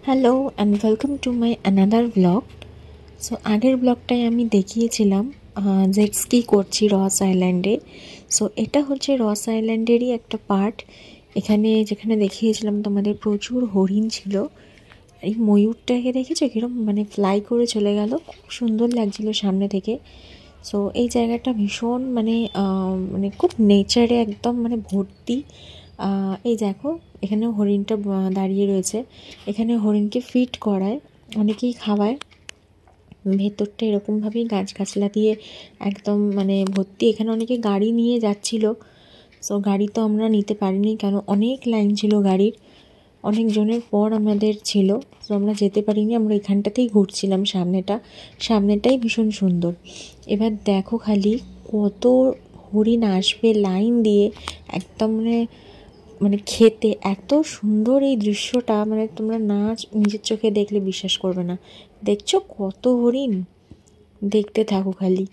Hello and welcome to my another blog. So আগের ব্লগটায় আমি দেখিয়েছিলাম জেট স্কি করছি রস আইল্যান্ডে। সো এটা হচ্ছে রস আইল্যান্ডেরই একটা পার্ট। যেখানে দেখিয়েছিলাম তোমাদের প্রচুর হরিণ ছিল। এই ময়ূরটাকে দেখেছো কীরকম মানে ফ্লাই করে চলে গেল, খুব সুন্দর লাগছিল সামনে থেকে। সো এই জায়গাটা ভীষণ মানে খুব নেচারে একদম মানে ভর্তি। এই দেখো এখানে হরিণটা দাঁড়িয়ে রয়েছে। এখানে হরিণকে ফিড করায়, অনেকেই খাওয়ায়। ভেতরটা এরকমভাবেই গাছগাছলা দিয়ে একদম মানে ভর্তি। এখানে অনেকে গাড়ি নিয়ে যাচ্ছিল। সো গাড়ি তো আমরা নিতে পারিনি, কেন অনেক লাইন ছিল গাড়ির, অনেক জনের পর আমাদের ছিল। তো আমরা যেতে পারিনি, আমরা এখানটাতেই ঘুরছিলাম। সামনেটাই ভীষণ সুন্দর। এবার দেখো খালি কত হরিণ আসবে লাইন দিয়ে একদম মানে খেতে। এত সুন্দর এই দৃশ্যটা, মানে তোমরা না নিজের চোখে দেখলে বিশ্বাস করবে না। দেখছো কত হরিণ, দেখতে থাকো খালি।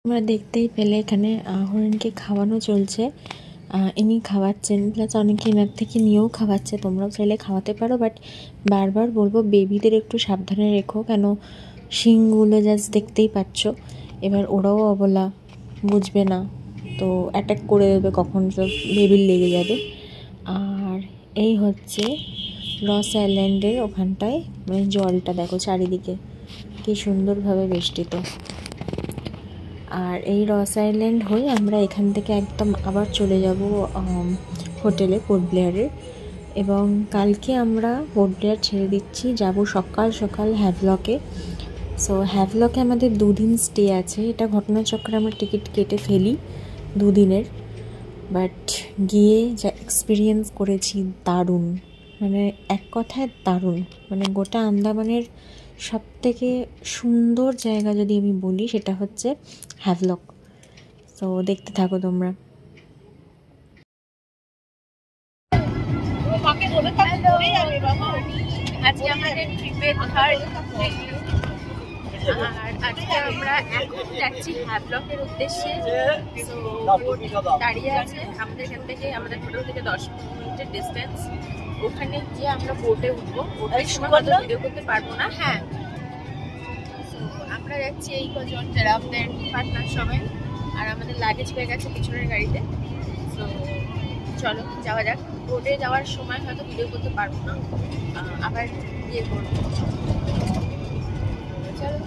তোমরা দেখতেই পেলে এখানে হরিণকে খাওয়ানো চলছে। ইনি খাওয়াচ্ছেন, প্লাস অনেকে এনার থেকে নিয়েও খাওয়াচ্ছে। তোমরাও চাইলে খাওয়াতে পারো, বাট বারবার বলবো বেবিদের একটু সাবধানে রেখো, কেন শিংগুলো জাস্ট দেখতেই পাচ্ছ। এবার ওরাও অবলা, বুঝবে না, তো অ্যাটাক করে দেবে, কখন সব বেবির লেগে যাবে। আর এই হচ্ছে রস আইল্যান্ডের ওখানটায়, মানে জলটা দেখো চারিদিকে কী সুন্দরভাবে বেষ্টিত। আর এই রস আইল্যান্ড হয়ে আমরা এখান থেকে একদম আবার চলে যাব হোটেলে, পোর্ট ব্লেয়ারের। এবং কালকে আমরা পোর্ট ব্লেয়ার ছেড়ে দিচ্ছি, যাব সকাল সকাল হ্যাভলকে। সো হ্যাভলকে আমাদের 2 দিন স্টে আছে। এটা ঘটনাচক্রে আমরা টিকিট কেটে ফেলি 2 দিনের। বাট গিয়ে যা এক্সপিরিয়েন্স করেছি দারুণ, মানে এক কথায় দারুণ। মানে গোটা আন্দামানের সবথেকে সুন্দর জায়গা যদি আমি বলি সেটা হচ্ছে হ্যাভলক। তো দেখতে থাকো তোমরা। আজকে আমাদের ট্রিপের থার্ড, আর আজকে আমরা এখন যাচ্ছি হ্যাভলকের উদ্দেশ্যে। দাঁড়িয়ে আছে আমাদের এখান থেকে, আমাদের হোটেল থেকে 10 মিনিটের ডিস্টেন্স। ওখানে গিয়ে আমরা বোটে উঠবো। বোটের সময় হয়তো ভিডিও করতে পারবো না। হ্যাঁ, আমরা যাচ্ছি এই কজন, যারা আমাদের পার্টনার সবাই। আর আমাদের লাগেজ হয়ে গেছে পিছনের গাড়িতে। তো চলো যাওয়া যাক। বোটে যাওয়ার সময় হয়তো ভিডিও করতে পারবো না, আবার ইয়ে করবো। চলো।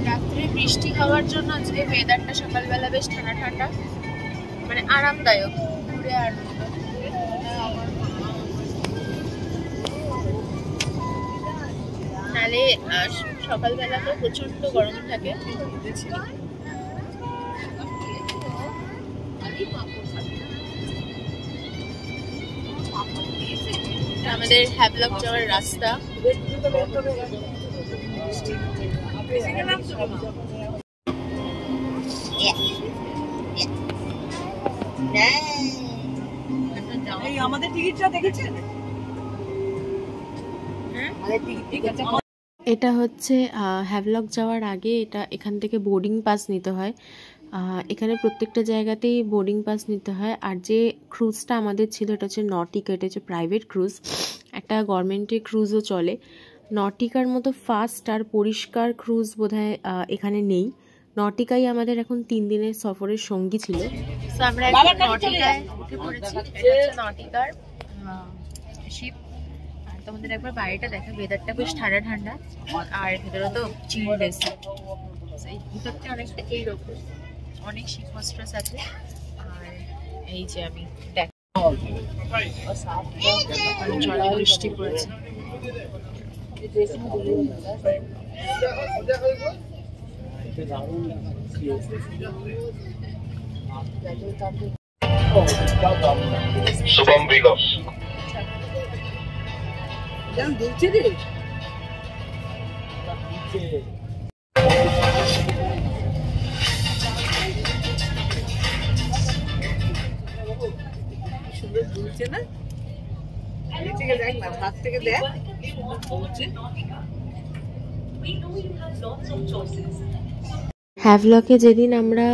রাত্রে বৃষ্টি হওয়ার জন্য আজকে ওয়েদারটা সকালবেলা বেশ ঠান্ডা ঠান্ডা, মানে আরামদায়ক, ঘুরে আনন্দ। নালে সকালবেলা তো প্রচন্ড গরম থাকে। আমাদের হ্যাভলক যাওয়ার রাস্তা। আমাদের টিকিটটা দেখেছেন? এটা হচ্ছে হ্যাভলক যাওয়ার আগে এখান থেকে বোর্ডিং পাস নিতে হয়। এখানে প্রত্যেকটা জায়গাতেই বোর্ডিং পাস নিতে হয়। আর যে ক্রুজটা আমাদের ছিল এটা হচ্ছে নটিকা, এটা হচ্ছে প্রাইভেট ক্রুজ। একটা গভর্নমেন্টের ক্রুজও চলে। নটিকার মতো ফাস্ট আর পরিষ্কার ক্রুজ বোধহয় এখানে নেই। নটিকাই আমাদের এখন 3 দিনের সফরের সঙ্গী ছিল। তো আমরা এখন নটিকায় উঠে পড়েছি। এটা হচ্ছে নটিকার শিপ। আর তোমাদের একবার বাইরেটা দেখা, ওয়েদারটা বেশ ঠান্ডা ঠান্ডা, আর ভেতরে তো চিল্ড এসি। এই ভিতরটা অনেকটা এইরকম, অনেক শীত মস্ট্রাস আছে। আর এই যে আমি দেখ জলে বৃষ্টি পড়েছে। শুভম বিগস দুলছে রে। সুন্দর দুলছে না? থেকে দেখ না, হাত থেকে দেখ দুলছে। হ্যাভলকে যেদিন আমরা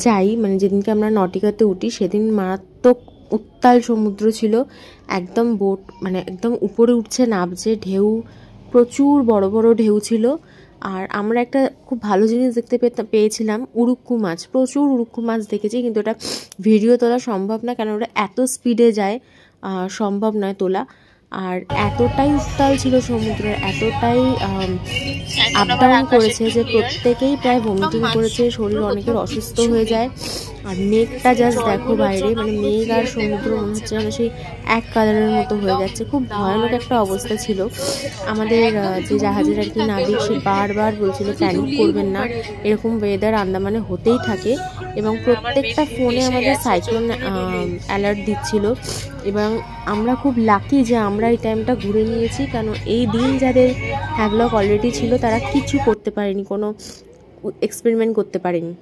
যাই, মানে যেদিনকে আমরা নটিকাতে উঠি, সেদিন মারাত্মক উত্তাল সমুদ্র ছিল। একদম বোট মানে একদম উপরে উঠছে নামছে, ঢেউ প্রচুর বড় বড় ঢেউ ছিল। আর আমরা একটা খুব ভালো জিনিস দেখতে পেয়েছিলাম, উড়ুক্কু মাছ। প্রচুর উড়ুক্কু মাছ দেখেছি, কিন্তু ওটা ভিডিও তোলা সম্ভব না, কারণ ওটা এত স্পিডে যায়, সম্ভব নয় তোলা। আর এতটাই উত্তাল ছিল সমুদ্রের, এতটাই আপ ডাউন করেছে যে প্রত্যেকেই প্রায় ভমিটিং করেছে, শরীর অনেকের অসুস্থ হয়ে যায়। আর মেঘটা জাস্ট দেখো বাইরে, মানে মেঘ আর সমুদ্র মনে হচ্ছে যেন সেই এক কালারের মতো হয়ে যাচ্ছে। খুব ভয়ানক একটা অবস্থা ছিল। আমাদের যে জাহাজের আর কি নাবিক, সে বারবার বলছিল প্যানিক করবেন না, এরকম ওয়েদার আন্দামানে হতেই থাকে। এবং প্রত্যেকটা ফোনে আমাদের সাইক্লোন অ্যালার্ট দিচ্ছিল। এবং আমরা খুব লাকি যে আমরা এই টাইমটা ঘুরে নিয়েছি, কারণ এই দিন যাদের হ্যাভলক অলরেডি ছিল তারা কিছু করতে পারেনি, কোনো এক্সপেরিমেন্ট করতে পারেনি।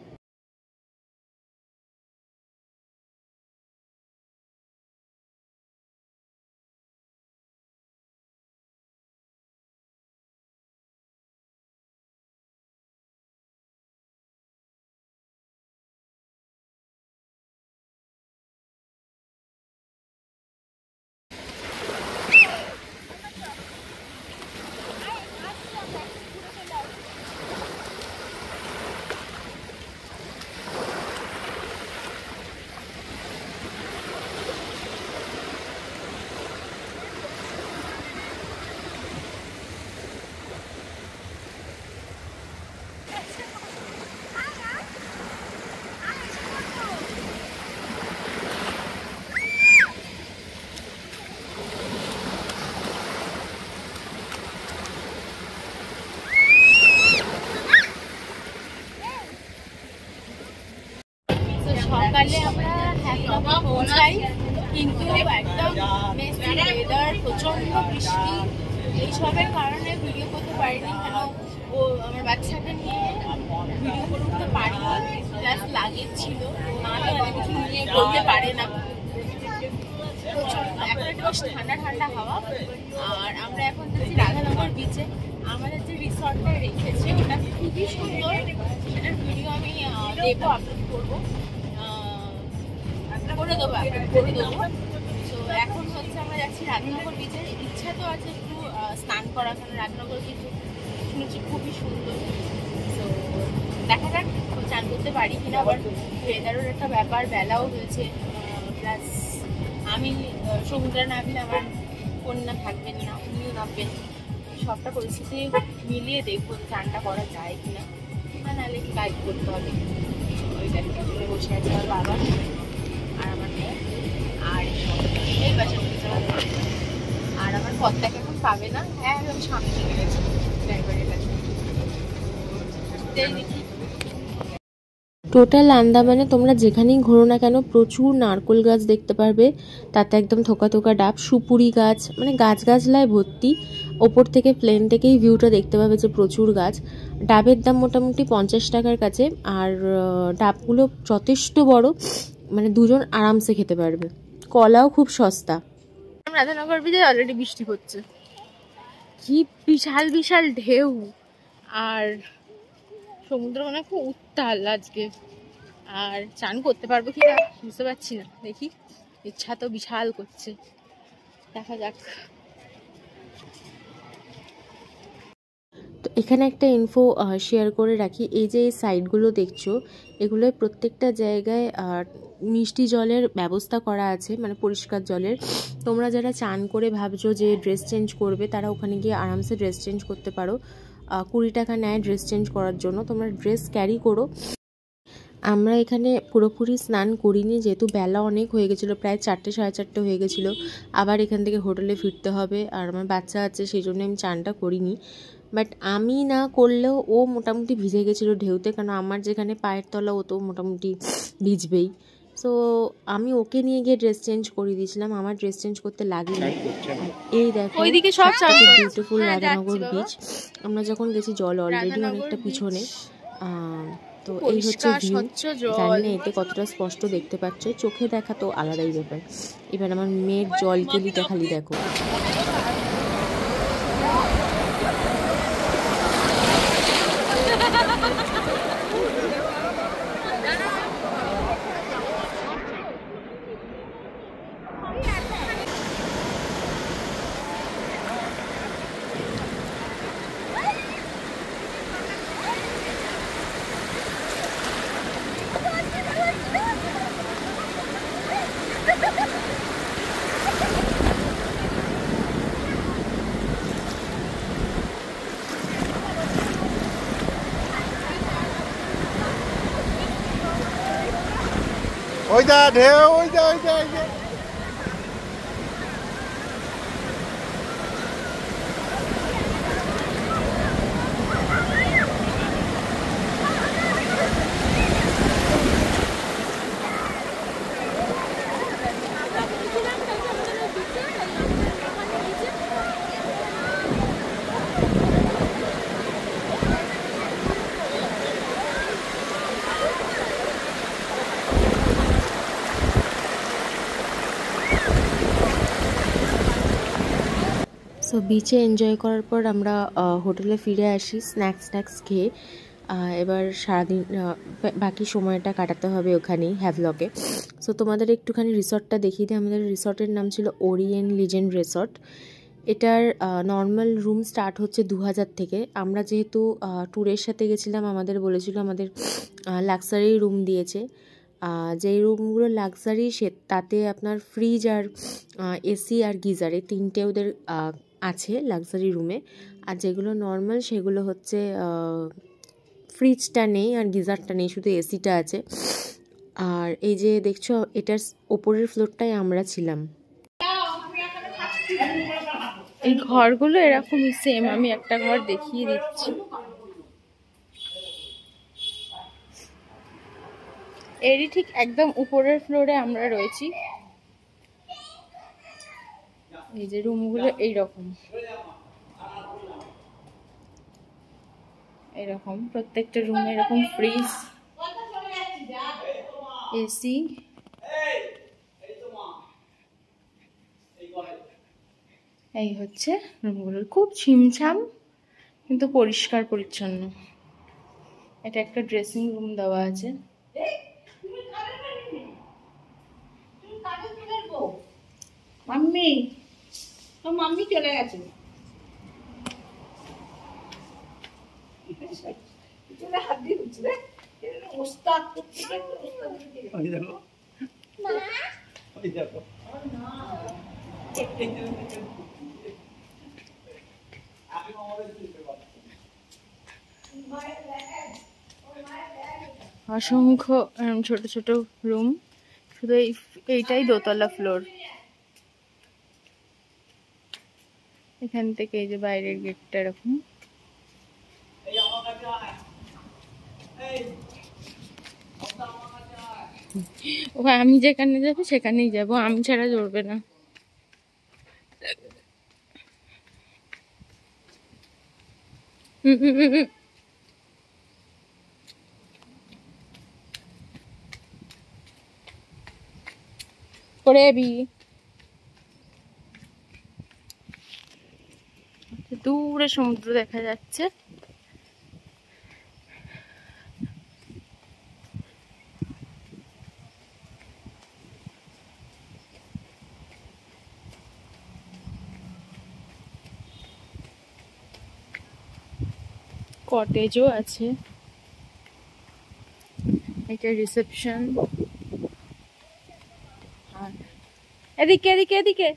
সকালে আমরা হ্যাভলকে পৌঁছাই, কিন্তু একদম মেসি ওয়েদার, প্রচন্ড বৃষ্টি, এইসবের কারণে ভিডিও করতে পারিনি। কেন ও আমার বাচ্চাকে নিয়ে ভিডিও করে উঠতে পারিনি, প্লাস লাগেজ ছিল, মা তো অনেক কিছু নিয়ে করতে পারে না। প্রচন্ড এখন একটু বেশ ঠান্ডা ঠান্ডা হাওয়া। আর আমরা এখন যাচ্ছি রাধানগর বিচে। আমাদের যে রিসর্টটা রেখেছে ওটা খুবই সুন্দর, সেটার ভিডিও আমি দেবো, আপলোড করবো, করে দেবো, আপলোড করে দেবো। তো এখন হচ্ছে আমরা যাচ্ছি রাধানগর বিচে। ইচ্ছা তো আছে একটু স্নান করা, কারণ রাধানগর বিচ শুনেছি খুবই সুন্দর। তো দেখা যাক চান করতে পারি কিনা। আবার ওয়েদারের একটা ব্যাপার, বেলাও হয়েছে, প্লাস আমি সমুদ্রে নামলে আমার কন্যা থাকবেন না, উনিও নামবেন। সবটা পরিস্থিতি মিলিয়ে দেখবো চানটা করা যায় কিনা, নাহলে একটু গাইড করতে হবে। ওই গাড়িতে বসে আছে আমার বাবা আর আমার মেয়ে, আর এই বাসে আর আমার পথটাকে এখন পাবে না। হ্যাঁ, আমি সামনে চলে গেছি ড্রাইভারের কাছে। দেখি টোটাল আন্দামানে তোমরা যেখানেই ঘোরো না কেন প্রচুর নারকোল গাছ দেখতে পারবে, তাতে একদম থোকা থোকা ডাব, সুপুরি গাছ, মানে গাছগাছলায় ভর্তি। ওপর থেকে প্লেন থেকেই ভিউটা দেখতে পাবে যে প্রচুর গাছ। ডাবের দাম মোটামুটি 50 টাকার কাছে, আর ডাবগুলো যথেষ্ট বড়, মানে দুজন আরামসে খেতে পারবে। কলাও খুব সস্তা। রাধানগর বিচে অলরেডি বৃষ্টি হচ্ছে, কি বিশাল বিশাল ঢেউ, আর সমুদ্র মানে খুব উত্তাল আজকে। আর চান করতে পারবো কিনা বুঝতে পারছি না, দেখি। ইচ্ছা তো বিশাল করছে, দেখা যাক। তো এখানে একটা ইনফো শেয়ার করে রাখি, এই যে এই সাইডগুলো দেখছো, এগুলোয় প্রত্যেকটা জায়গায় মিষ্টি জলের ব্যবস্থা করা আছে, মানে পরিষ্কার জলের। তোমরা যারা চান করে ভাবছো যে ড্রেস চেঞ্জ করবে, তারা ওখানে গিয়ে আরামসে ড্রেস চেঞ্জ করতে পারো। 20 টাকা নেয় ড্রেস চেঞ্জ করার জন্য, তোমরা ড্রেস ক্যারি করো। আমরা এখানে পুরোপুরি স্নান করিনি, যেহেতু বেলা অনেক হয়ে গেছিলো, প্রায় 4টে 4:30 হয়ে গেছিলো। আবার এখান থেকে হোটেলে ফিরতে হবে, আর আমার বাচ্চা আছে, সেই জন্য আমি চানটা করিনি। বাট আমি না করলেও ও মোটামুটি ভিজে গেছিলো ঢেউতে, কারণ আমার যেখানে পায়ের তলা, ও তো মোটামুটি ভিজবেই। সো আমি ওকে নিয়ে গিয়ে ড্রেস চেঞ্জ করিয়ে দিয়েছিলাম, আমার ড্রেস চেঞ্জ করতে লাগেনি। এই দেখো ওইদিকে সব বিউটিফুল রাধানগর বিচ। আমরা যখন গেছি জল অলরেডি অনেকটা পিছনে। তো এই হচ্ছে ভিউ। জানি না এতে কতটা স্পষ্ট দেখতে পাচ্ছ, চোখে দেখা তো আলাদাই ব্যাপার। এবার আমার মেয়ের জল কেলিটা খালি দেখো। ওই যা ঢেউ, ওই যা ওই যা ওই যা। সো বিচে এনজয় করার পর আমরা হোটেলে ফিরে আসি স্ন্যাক্স খেয়ে। এবার সারাদিন বাকি সময়টা কাটাতে হবে ওখানেই হ্যাভলকে। সো তোমাদের একটুখানি রিসর্টটা দেখিয়ে দিই। আমাদের রিসর্টের নাম ছিল ওরিয়েন্ট লিজেন্ড রিসর্ট। এটার নর্মাল রুম স্টার্ট হচ্ছে 2000 থেকে। আমরা যেহেতু ট্যুরের সাথে গেছিলাম, আমাদের বলেছিল আমাদের লাক্সারি রুম দিয়েছে। যেই রুমগুলো লাক্সারি তাতে আপনার ফ্রিজ আর এসি আর গিজার, এই তিনটে ওদের আছে লাক্সারি রুমে। আর যেগুলো নর্মাল সেগুলো হচ্ছে ফ্রিজটা নেই আর গিজারটা নেই, শুধু এসিটা আছে। আর এই যে দেখছো, এটার ওপরের ফ্লোরটাই আমরা ছিলাম। এই ঘরগুলো এরকমই সেম, আমি একটা ঘর দেখিয়ে দিচ্ছি। এরই ঠিক একদম উপরের ফ্লোরে আমরা রয়েছি। এই যে রুমগুলো এইরকম এরকম, প্রত্যেকটা রুমে এরকম ফ্রিজ, এসি। এই হচ্ছে রুমগুলো, খুব ছিমছাম কিন্তু পরিষ্কার পরিচ্ছন্ন। এটা একটা ড্রেসিং রুম দেওয়া আছে। মাম্মি, তো মাম্মি চলে গেছে। হাত দিয়ে উঠছে রে, ওস্তাদ ওই দেখো, ওই দেখো। অসংখ্য ছোট ছোট রুম, শুধু এইটাই দোতলা ফ্লোর। এখান থেকে এই যে বাইরের গেটটা এরকম। ওখানে আমি যেখানে যাবো সেখানেই যাবো, আমি ছাড়া জড়বে না। করে যাবি? দূরে সমুদ্র দেখা যাচ্ছে। কটেজও আছে, এটা রিসেপশন। আর এদিকে এদিকে এদিকে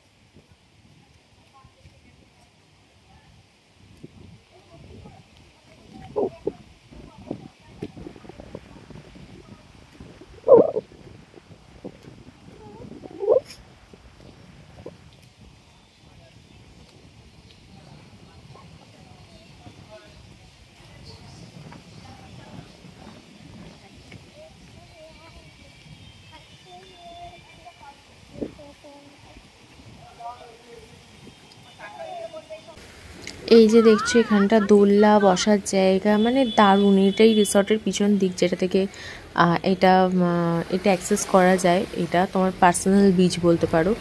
এই যে দেখছো এখানটা দোলনা বসার জায়গা, মানে দারুণ। এটাই রিসর্টের পিছন দিক, যেটা থেকে এটা এটা অ্যাক্সেস করা যায়। এটা তোমার পার্সোনাল বিচ বলতে পারো।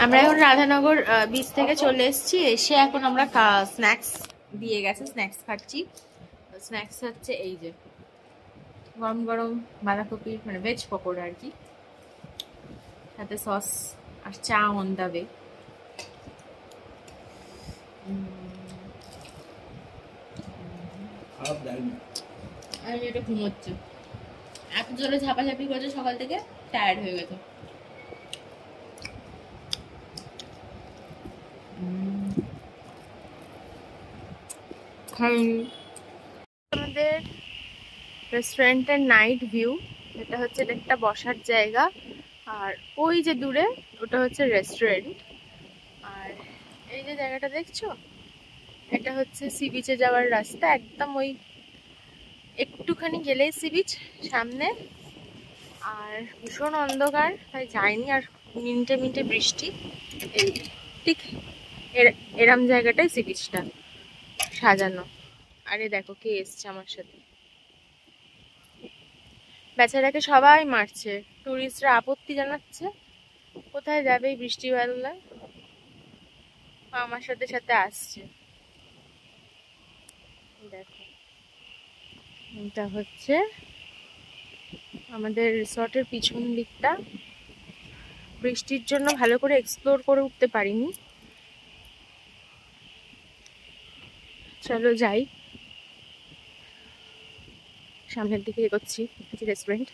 আমরা এখন রাধানগর বিচ থেকে চলে এসেছি। এসে এখন আমরা স্ন্যাক্স দিয়ে গেছে, স্ন্যাক্স খাচ্ছি। স্ন্যাক্স হচ্ছে এই যে গরম গরম বাঁধাকপির মানে ভেজ পকোড়া আর কি, সাথে সস আর চা অন দ্য ওয়ে। আমি এটা ঘুমোচ্ছে, এত জোরে ঝাপাঝাপি করেছে সকাল থেকে, টায়ার্ড হয়ে গেছে। আমাদের রেস্টুরেন্টের নাইট ভিউ, এটা হচ্ছে একটা বসার জায়গা, আর ওই যে দূরে ওটা হচ্ছে রেস্টুরেন্ট। আর এই যে জায়গাটা দেখছো, এটা হচ্ছে সি বিচে যাওয়ার রাস্তা। একদম ওই একটুখানি গেলেই সি বিচ সামনে। আর ভীষণ অন্ধকার, তাই যায়নি। আর মিনিটে মিনিটে বৃষ্টি, এই ঠিক এরম জায়গাটাই সি বিচটা সাজানো। আরে দেখো কে এসছে আমার সাথে, বেচারাকে সবাই মারছে, টুরিস্টরা আপত্তি জানাচ্ছে। কোথায় যাবে এই বৃষ্টি বেলায়, আমার সাথে সাথে আসছে। দেখো এটা হচ্ছে আমাদের রিসর্টের পিছন দিকটা। বৃষ্টির জন্য ভালো করে এক্সপ্লোর করে উঠতে পারিনি। চলো যাই, সামনের দিকে এগোচ্ছি। রেস্টুরেন্ট,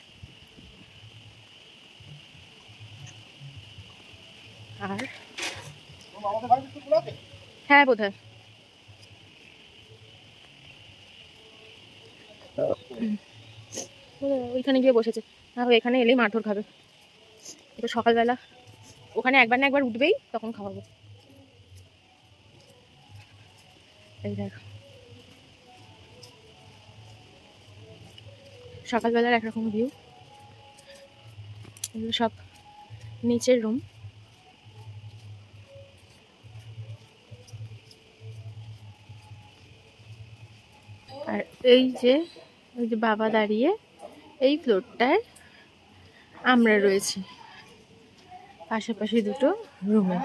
আর হ্যাঁ বোধহয় ওইখানে গিয়ে বসেছে। হ্যাঁ এখানে এলেই মারধর খাবে। এটা সকালবেলা, ওখানে একবার না একবার উঠবেই, তখন খাওয়াবো। এই দেখো সকালবেলার একরকম ভিউ। এগুলো সব নিচের রুম। আর এই যে ওই যে বাবা দাঁড়িয়ে, এই ফ্লোরটায় আমরা রয়েছি, পাশাপাশি দুটো রুমে।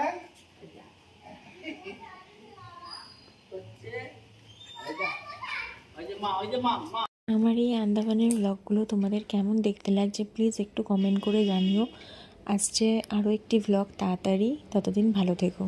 আমার এই আন্দামানের ব্লগগুলো তোমাদের কেমন দেখতে লাগছে প্লিজ একটু কমেন্ট করে জানিও। আসছে আরও একটি ব্লগ তাড়াতাড়ি, ততদিন ভালো থেকো।